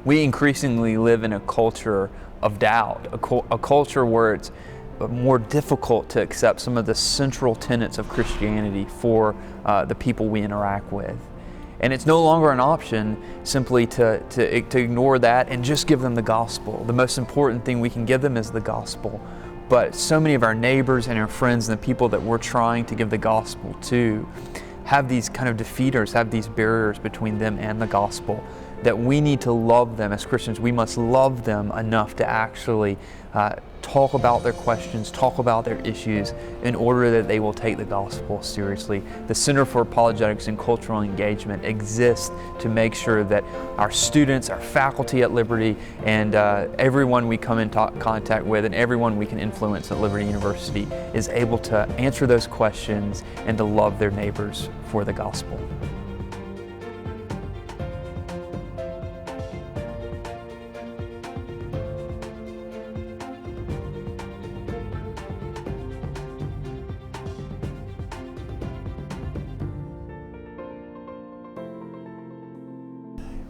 We increasingly live in a culture of doubt, a culture where it's more difficult to accept some of the central tenets of Christianity for the people we interact with. And it's no longer an option simply to ignore that and just give them the gospel. The most important thing we can give them is the gospel. But so many of our neighbors and our friends and the people that we're trying to give the gospel to have these kind of defeaters, have these barriers between them and the gospel, that we need to love them as Christians. We must love them enough to actually talk about their questions, talk about their issues in order that they will take the gospel seriously. The Center for Apologetics and Cultural Engagement exists to make sure that our students, our faculty at Liberty, and everyone we come in contact with and everyone we can influence at Liberty University is able to answer those questions and to love their neighbors for the gospel.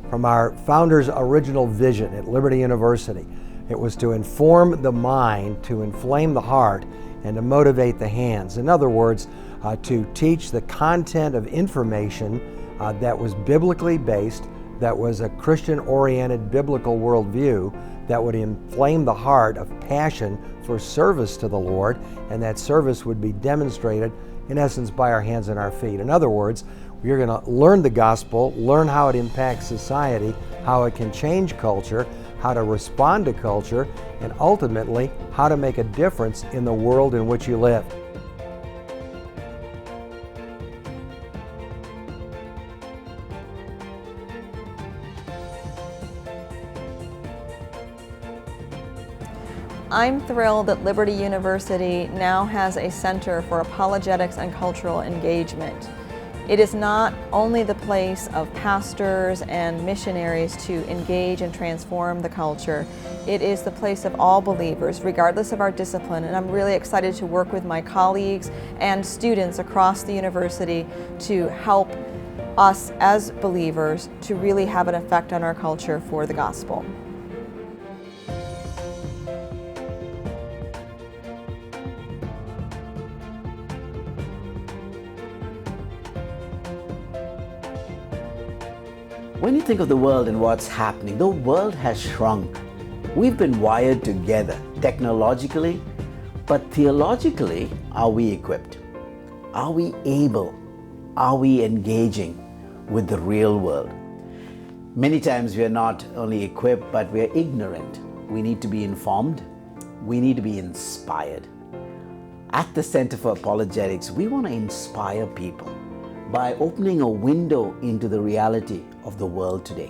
From our founder's original vision at Liberty University, it was to inform the mind, to inflame the heart, and to motivate the hands. In other words, to teach the content of information that was biblically based, that was a Christian-oriented biblical worldview, that would inflame the heart of passion for service to the Lord, and that service would be demonstrated, in essence, by our hands and our feet. In other words, you're going to learn the gospel, learn how it impacts society, how it can change culture, how to respond to culture, and ultimately, how to make a difference in the world in which you live. I'm thrilled that Liberty University now has a Center for Apologetics and Cultural Engagement. It is not only the place of pastors and missionaries to engage and transform the culture, it is the place of all believers, regardless of our discipline, and I'm really excited to work with my colleagues and students across the university to help us as believers to really have an effect on our culture for the gospel. When you think of the world and what's happening, the world has shrunk. We've been wired together technologically, but theologically, are we equipped? Are we able? Are we engaging with the real world? Many times we are not only equipped, but we are ignorant. We need to be informed. We need to be inspired. At the Center for Apologetics, we want to inspire people by opening a window into the reality of the world today.